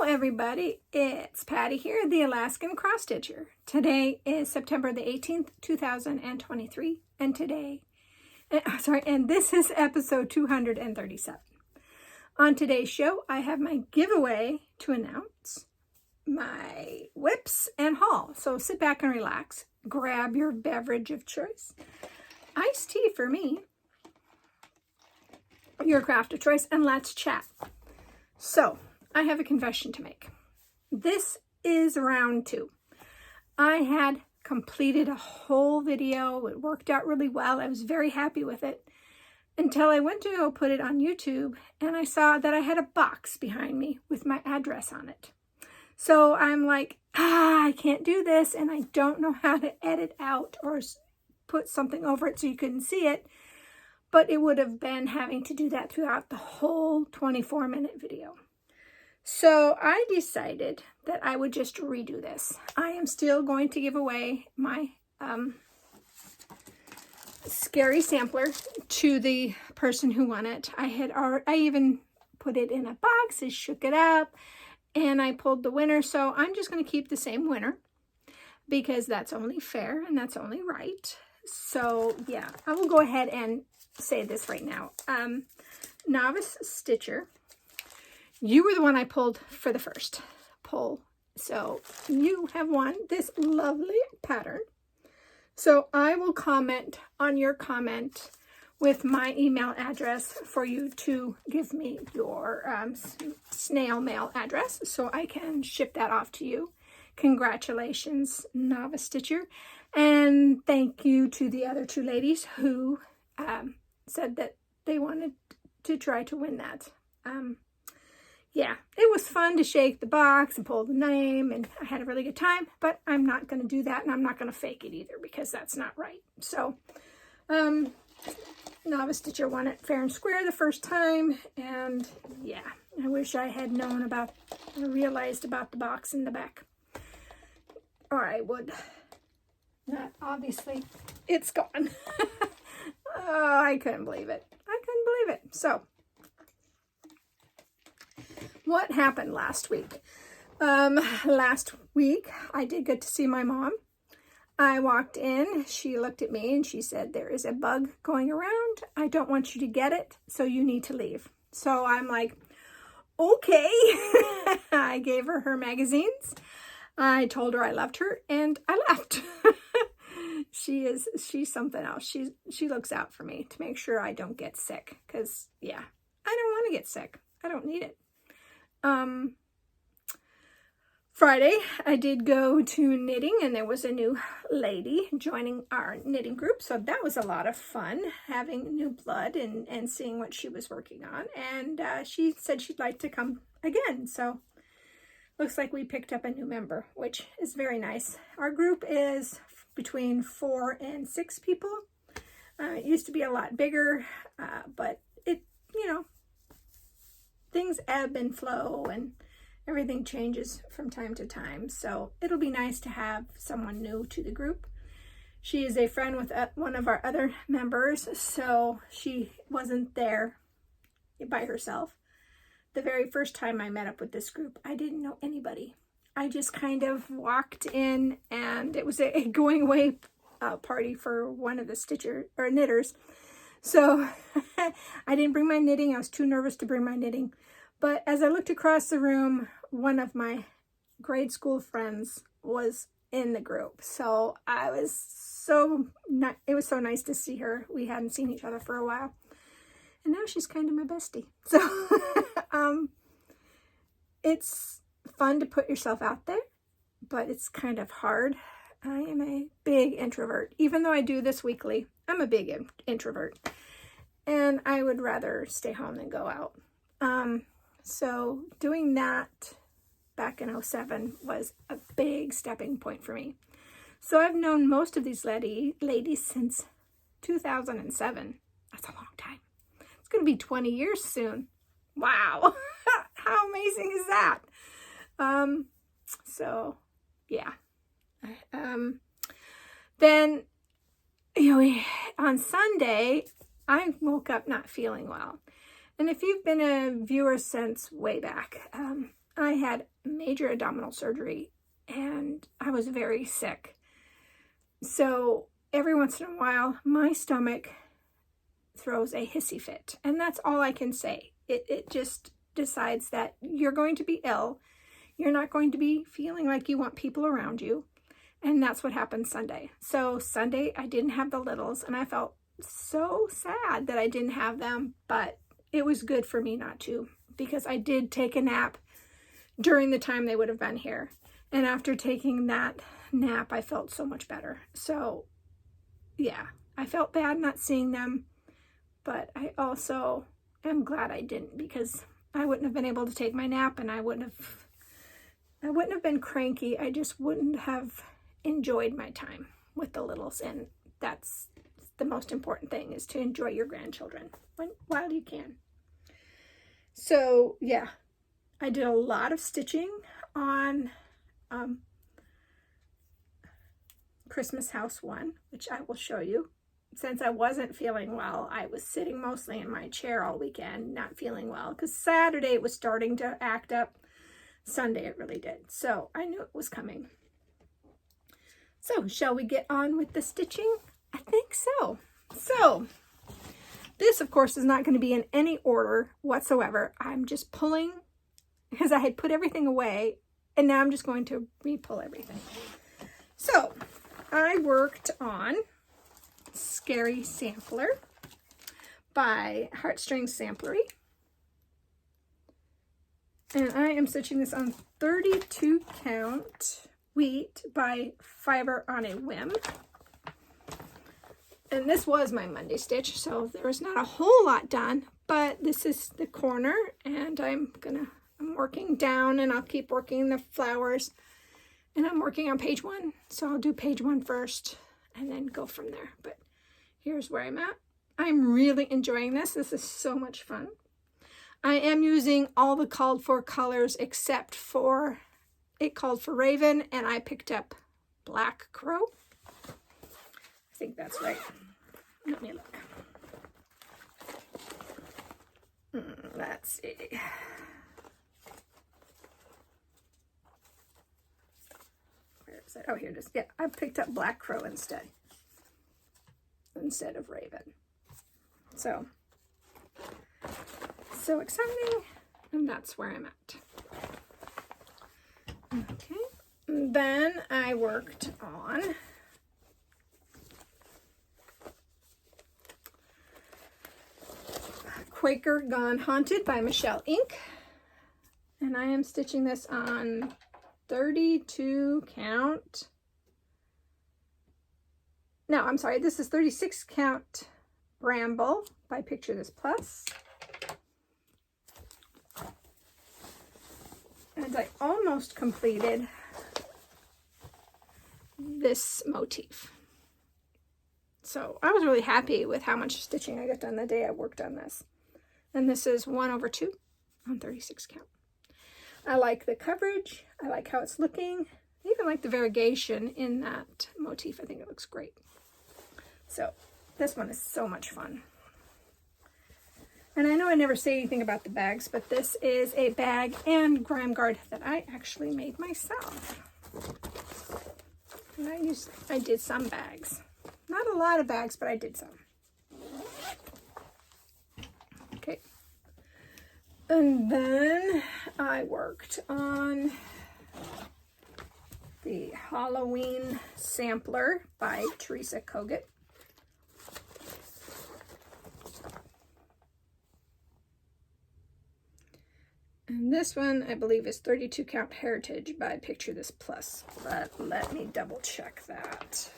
Hello everybody, it's Patty here, the Alaskan Cross Stitcher. Today is September the 18th, 2023, and this is episode 237. On today's show, I have my giveaway to announce, my whips and haul. So sit back and relax, grab your beverage of choice. Iced tea for me, your craft of choice, and let's chat. So, I have a confession to make. This is round 2. I had completed a whole video. It worked out really well. I was very happy with it until I went to go put it on YouTube and I saw that I had a box behind me with my address on it. So I'm like, I can't do this, and I don't know how to edit out or put something over it so you couldn't see it. But it would have been having to do that throughout the whole 24-minute video. So I decided that I would just redo this. I am still going to give away my scary sampler to the person who won it. I even put it in a box, I shook it up, and I pulled the winner. So I'm just going to keep the same winner because that's only fair and that's only right. So yeah, I will go ahead and say this right now. Novice Stitcher, you were the one I pulled for the first pull. So you have won this lovely pattern. So I will comment on your comment with my email address for you to give me your snail mail address so I can ship that off to you. Congratulations, Novice Stitcher. And thank you to the other 2 ladies who said that they wanted to try to win that. Yeah, it was fun to shake the box and pull the name, and I had a really good time, but I'm not going to do that, and I'm not going to fake it either because that's not right. So, Novice Stitcher won it fair and square the first time, and yeah, I wish I had known about, or realized about the box in the back, or I would. Not obviously, it's gone. Oh, I couldn't believe it. So, what happened last week? Last week, I did get to see my mom. I walked in, she looked at me and she said, there is a bug going around. I don't want you to get it, so you need to leave. So I'm like, okay. I gave her her magazines. I told her I loved her and I left. She's something else. She looks out for me to make sure I don't get sick. Because, yeah, I don't want to get sick. I don't need it. Friday, I did go to knitting, and there was a new lady joining our knitting group. So that was a lot of fun, having new blood and seeing what she was working on. And she said she'd like to come again. So looks like we picked up a new member, which is very nice. Our group is between 4 and 6 people. It used to be a lot bigger, but it, things ebb and flow and everything changes from time to time. So it'll be nice to have someone new to the group. She is a friend with one of our other members, so she wasn't there by herself. The very first time I met up with this group, I didn't know anybody. I just kind of walked in, and it was a going away party for one of the knitters. So I didn't bring my knitting. I was too nervous to bring my knitting. But as I looked across the room, one of my grade school friends was in the group. So it was so nice to see her. We hadn't seen each other for a while. And now she's kind of my bestie. So it's fun to put yourself out there, but it's kind of hard. I am a big introvert. Even though I do this weekly, I'm a big introvert. And I would rather stay home than go out. So doing that back in 2007 was a big stepping point for me. So I've known most of these ladies since 2007. That's a long time. It's going to be 20 years soon. Wow. How amazing is that? So yeah. Then, on Sunday, I woke up not feeling well. And if you've been a viewer since way back, I had major abdominal surgery, and I was very sick. So every once in a while, my stomach throws a hissy fit, and that's all I can say. It just decides that you're going to be ill. You're not going to be feeling like you want people around you. And that's what happened Sunday. So Sunday, I didn't have the littles, and I felt so sad that I didn't have them, but it was good for me not to, because I did take a nap during the time they would have been here. And after taking that nap, I felt so much better. So yeah, I felt bad not seeing them, but I also am glad I didn't, because I wouldn't have been able to take my nap, and I wouldn't have been cranky. I just wouldn't have enjoyed my time with the littles, and that's the most important thing, is to enjoy your grandchildren while you can. So yeah, I did a lot of stitching on Christmas House 1, which I will show you. Since I wasn't feeling well, I was sitting mostly in my chair all weekend, not feeling well, because Saturday it was starting to act up. Sunday it really did. So I knew it was coming. So shall we get on with the stitching? I think so. So this, of course, is not going to be in any order whatsoever. I'm just pulling, because I had put everything away, and now I'm just going to re-pull everything. So I worked on Scary Sampler by Heartstrings Samplery. And I am stitching this on 32 count wheat by Fiber on a Whim. And this was my Monday stitch, so there was not a whole lot done, but this is the corner, and I'm working down, and I'll keep working the flowers, and I'm working on page 1, so I'll do page 1 first and then go from there. But here's where I'm at. I'm really enjoying this. This is so much fun. I am using all the called for colors except for, it called for Raven, and I picked up Black Crow. I think that's right. Let me look. Let's see. Where is it? Oh, here it is. Yeah, I picked up Black Crow instead of Raven. So exciting, and that's where I'm at. Okay, and then I worked on Quaker Gone Haunted by Michelle Ink, and I am stitching this on 32 count. No, I'm sorry, this is 36 count Bramble by Picture This Plus. And I almost completed this motif. So I was really happy with how much stitching I got done the day I worked on this. And this is 1/2 on 36 count. I like the coverage. I like how it's looking. I even like the variegation in that motif. I think it looks great. So this one is so much fun. And I know I never say anything about the bags, but this is a bag and grime guard that I actually made myself. And I did some bags. Not a lot of bags, but I did some. Okay. And then I worked on the Halloween Sampler by Teresa Kogut. And this one, I believe, is 32 count Heritage by Picture This Plus. But let me double check that.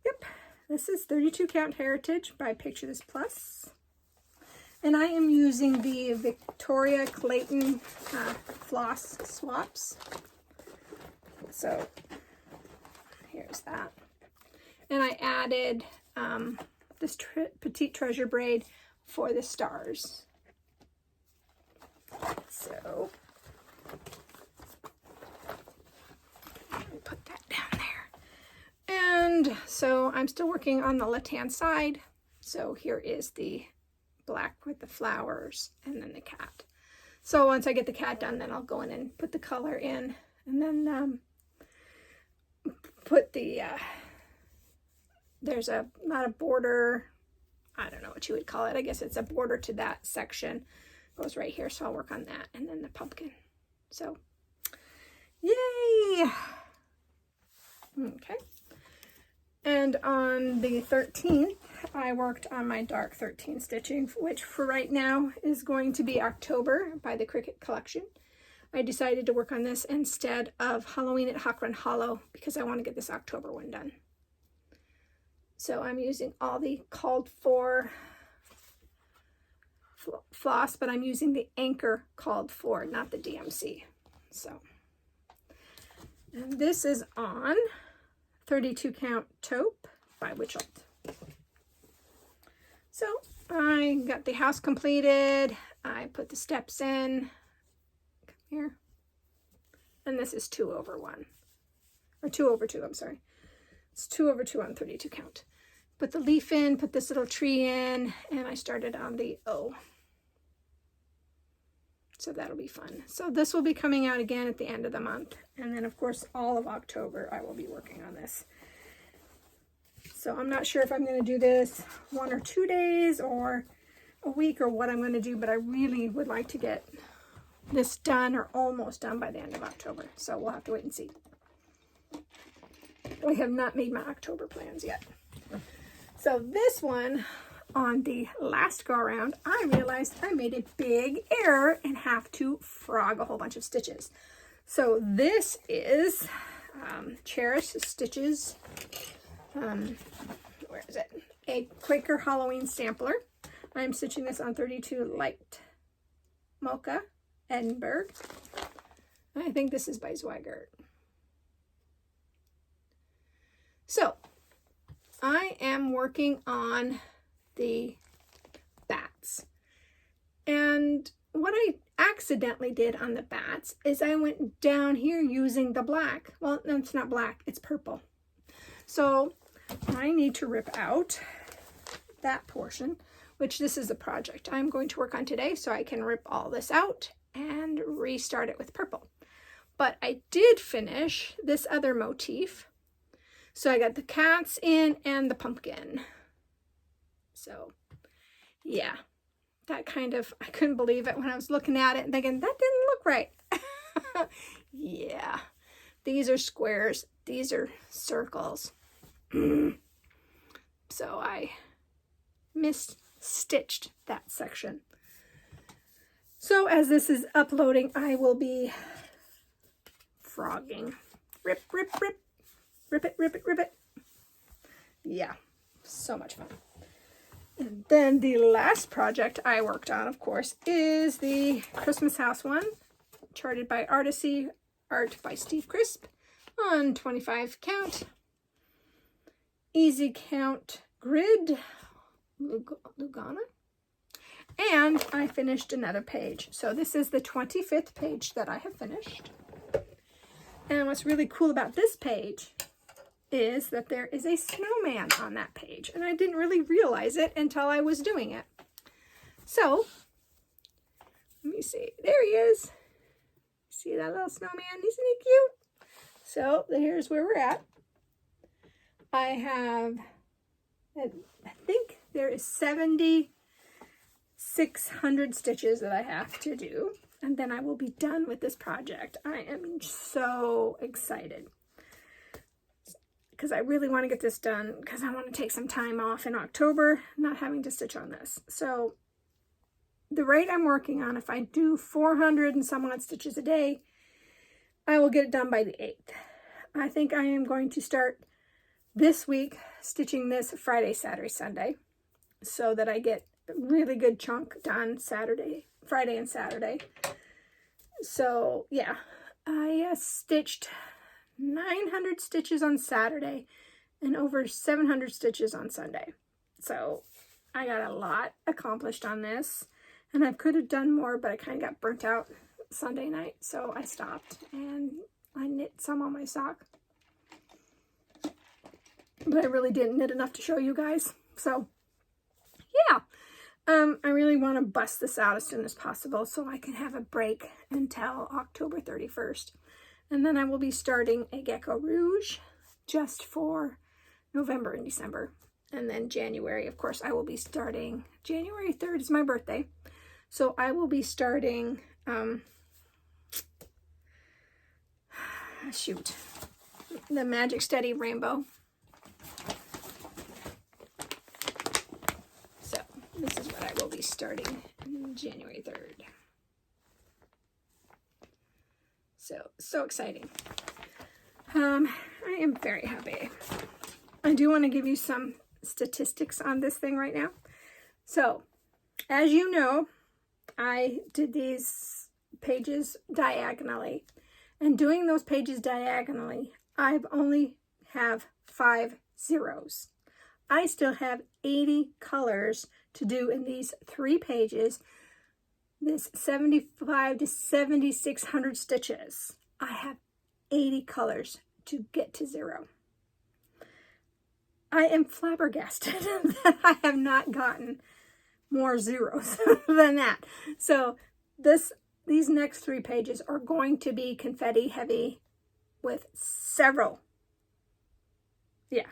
Yep, this is 32 count Heritage by Picture This Plus. And I am using the Victoria Clayton floss swaps. So here's that. And I added this Petite Treasure braid for the stars. So let me put that down there. And so I'm still working on the left-hand side. So here is the black with the flowers and then the cat. So once I get the cat done, then I'll go in and put the color in, and then put the, there's not a border, I don't know what you would call it. I guess it's a border to that section. Goes right here, so I'll work on that, and then the pumpkin. So, yay! Okay. And on the 13th, I worked on my dark 13 stitching, which for right now is going to be October by the Cricut Collection. I decided to work on this instead of Halloween at Hawk Run Hollow because I want to get this October one done. So I'm using all the called for floss, but I'm using the Anchor called for, not the DMC. So, and this is on 32 count taupe by Witchelt. So I got the house completed. I put the steps in. Come here. And this is 2 over 1. Or 2 over 2, I'm sorry. It's 2 over 2 on 32 count. Put the leaf in, put this little tree in, and I started on the O. So that'll be fun. So this will be coming out again at the end of the month. And then of course, all of October, I will be working on this. So I'm not sure if I'm going to do this 1 or 2 days or a week or what I'm going to do, but I really would like to get this done or almost done by the end of October. So we'll have to wait and see. I have not made my October plans yet. So this one, on the last go around, I realized I made a big error and have to frog a whole bunch of stitches. So this is Cherish Stitches. Where is it? A Quaker Halloween sampler. I'm stitching this on 32 light mocha Edinburgh. I think this is by Zweigart. So I am working on the bats, and what I accidentally did on the bats is I went down here using the black. Well, no, it's not black, it's purple. So I need to rip out that portion, which this is the project I'm going to work on today, so I can rip all this out and restart it with purple. But I did finish this other motif. So I got the cats in and the pumpkin. So yeah, that kind of, I couldn't believe it when I was looking at it and thinking, that didn't look right. Yeah, these are squares, these are circles. So I misstitched that section. So as this is uploading, I will be frogging. Rip, rip, rip. Rip it, rip it, rip it. Yeah, so much fun. And then the last project I worked on, of course, is the Christmas house one, charted by Artisy, art by Steve Crisp, on 25 count. Easy count grid, Lugana. And I finished another page. So this is the 25th page that I have finished. And what's really cool about this page is that there is a snowman on that page, and I didn't really realize it until I was doing it. So let me see, there he is. See that little snowman? Isn't he cute? So here's where we're at. I have, I think there is 7,600 stitches that I have to do, and then I will be done with this project. I am so excited, because I really want to get this done, because I want to take some time off in October, not having to stitch on this. So the rate I'm working on, if I do 400 and some odd stitches a day, I will get it done by the 8th. I think I am going to start this week stitching this Friday, Saturday, Sunday, so that I get a really good chunk done Friday and Saturday. So yeah, I stitched 900 stitches on Saturday and over 700 stitches on Sunday. So I got a lot accomplished on this, and I could have done more, but I kind of got burnt out Sunday night, so I stopped and I knit some on my sock. But I really didn't knit enough to show you guys. So yeah, I really want to bust this out as soon as possible so I can have a break until October 31st. And then I will be starting a Gecko Rouge just for November and December. And then January, of course, I will be starting, January 3rd is my birthday. So I will be starting, the Magic Steady Rainbow. So this is what I will be starting January 3rd. So exciting. I am very happy. I do want to give you some statistics on this thing right now. So, as you know, I did these pages diagonally. And doing those pages diagonally, I've only have 5 zeros. I still have 80 colors to do in these 3 pages. This 75 to 7,600 stitches. I have 80 colors to get to 0. I am flabbergasted that I have not gotten more zeros than that. So these next 3 pages are going to be confetti heavy with several. Yeah.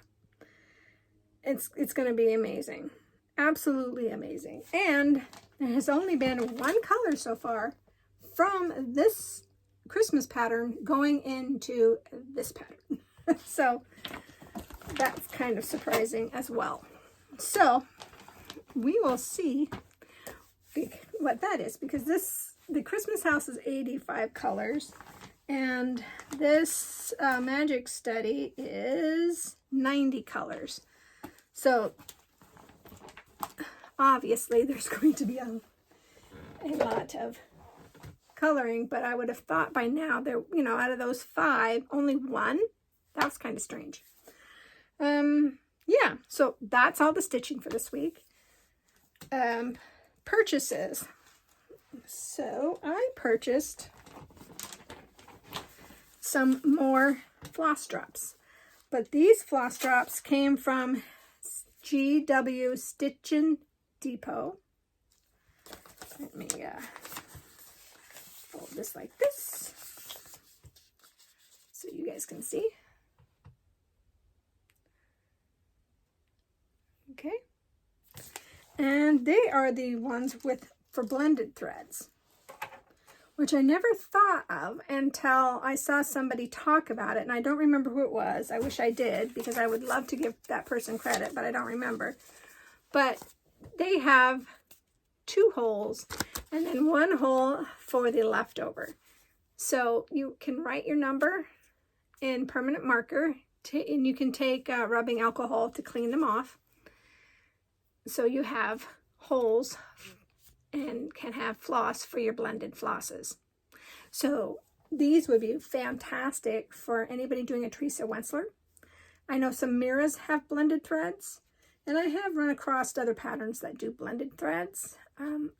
It's going to be amazing. Absolutely amazing. And there has only been 1 color so far from this Christmas pattern going into this pattern. So that's kind of surprising as well. So we will see what that is, because the Christmas house is 85 colors and this Magic Study is 90 colors. So obviously there's going to be a lot of coloring, but I would have thought by now there, out of those 5, only 1. That was kind of strange. Yeah, so that's all the stitching for this week. Purchases. So I purchased some more floss drops, but these floss drops came from GW Stitchin' Depot. Let me fold this like this so you guys can see. Okay. And they are the ones for blended threads, which I never thought of until I saw somebody talk about it, and I don't remember who it was. I wish I did, because I would love to give that person credit, but I don't remember. But they have 2 holes and then 1 hole for the leftover. So you can write your number in permanent marker, and you can take rubbing alcohol to clean them off. So you have holes and can have floss for your blended flosses. So these would be fantastic for anybody doing a Teresa Wentzler. I know some Mira's have blended threads, and I have run across other patterns that do blended threads.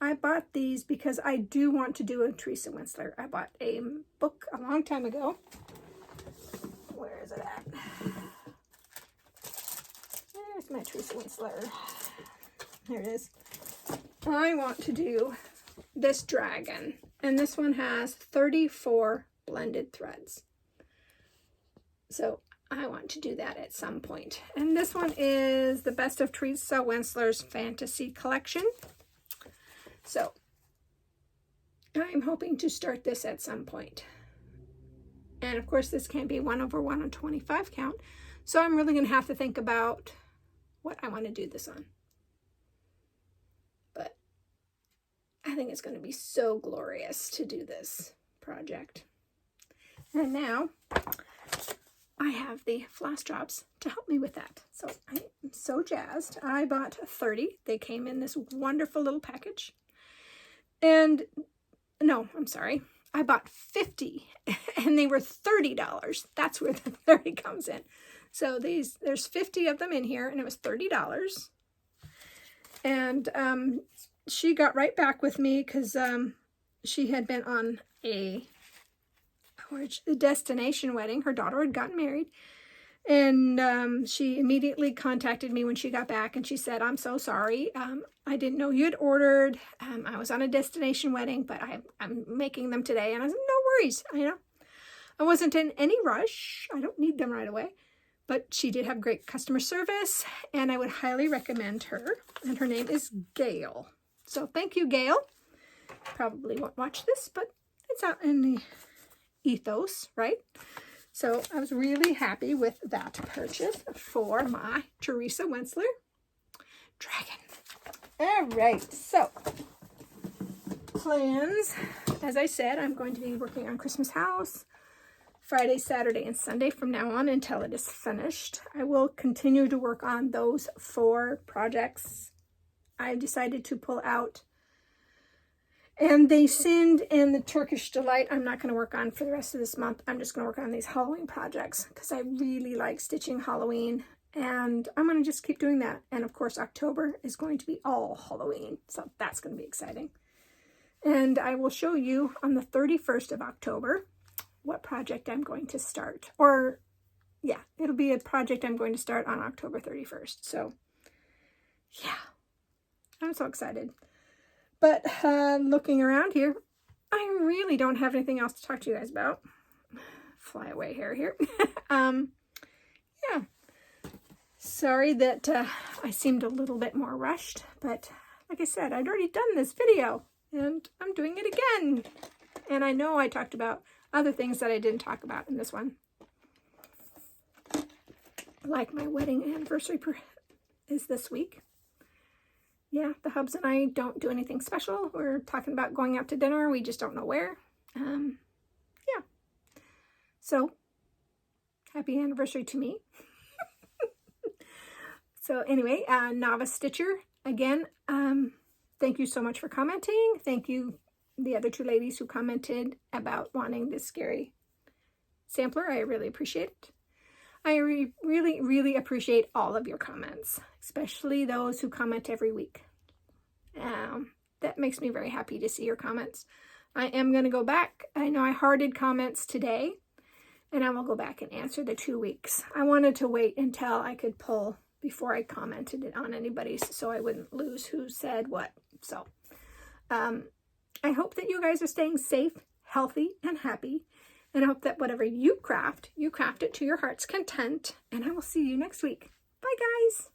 I bought these because I do want to do a Teresa Wentzler. I bought a book a long time ago. Where is it at? There's my Teresa Wentzler. There it is. I want to do this dragon, and this one has 34 blended threads. So I want to do that at some point. And this one is the Best of Teresa Wentzler's Fantasy Collection. So I'm hoping to start this at some point. And of course this can't be 1/125 count. So I'm really going to have to think about what I want to do this on. But I think it's going to be so glorious to do this project. And now I have the floss drops to help me with that. So I am so jazzed. I bought 30. They came in this wonderful little package. And no, I'm sorry. I bought 50 and they were $30. That's where the 30 comes in. So there's 50 of them in here, and it was $30. And she got right back with me because she had been on a destination wedding. Her daughter had gotten married. And she immediately contacted me when she got back, and she said, I'm so sorry. I didn't know you had ordered. I was on a destination wedding, but I'm making them today. And I said, no worries. I wasn't in any rush. I don't need them right away. But she did have great customer service, and I would highly recommend her. And her name is Gail. So thank you, Gail. Probably won't watch this, but it's out in the ethos, right? So I was really happy with that purchase for my Teresa Wentzler dragon. All right, so plans. As I said, I'm going to be working on Christmas house Friday, Saturday, and Sunday from now on until it is finished. I will continue to work on those 4 projects I decided to pull out. And They Sinned and the Turkish Delight I'm not going to work on for the rest of this month. I'm just going to work on these Halloween projects because I really like stitching Halloween. And I'm going to just keep doing that. And of course, October is going to be all Halloween. So that's going to be exciting. And I will show you on the 31st of October what project I'm going to start. Or, yeah, it'll be a project I'm going to start on October 31st. So, yeah, I'm so excited. But looking around here, I really don't have anything else to talk to you guys about. Fly away hair here. Yeah. Sorry that I seemed a little bit more rushed, but like I said, I'd already done this video, and I'm doing it again. And I know I talked about other things that I didn't talk about in this one. Like my wedding anniversary is this week. Yeah, the hubs and I don't do anything special. We're talking about going out to dinner. We just don't know where. Yeah. So, happy anniversary to me. So anyway, Novice Stitcher, again, thank you so much for commenting. Thank you, the other 2 ladies who commented about wanting this scary sampler. I really appreciate it. I really, really appreciate all of your comments, especially those who comment every week. That makes me very happy to see your comments. I am going to go back. I know I hearted comments today, and I will go back and answer the 2 weeks. I wanted to wait until I could pull before I commented it on anybody's, so I wouldn't lose who said what. So, I hope that you guys are staying safe, healthy, and happy. And I hope that whatever you craft it to your heart's content. And I will see you next week. Bye, guys.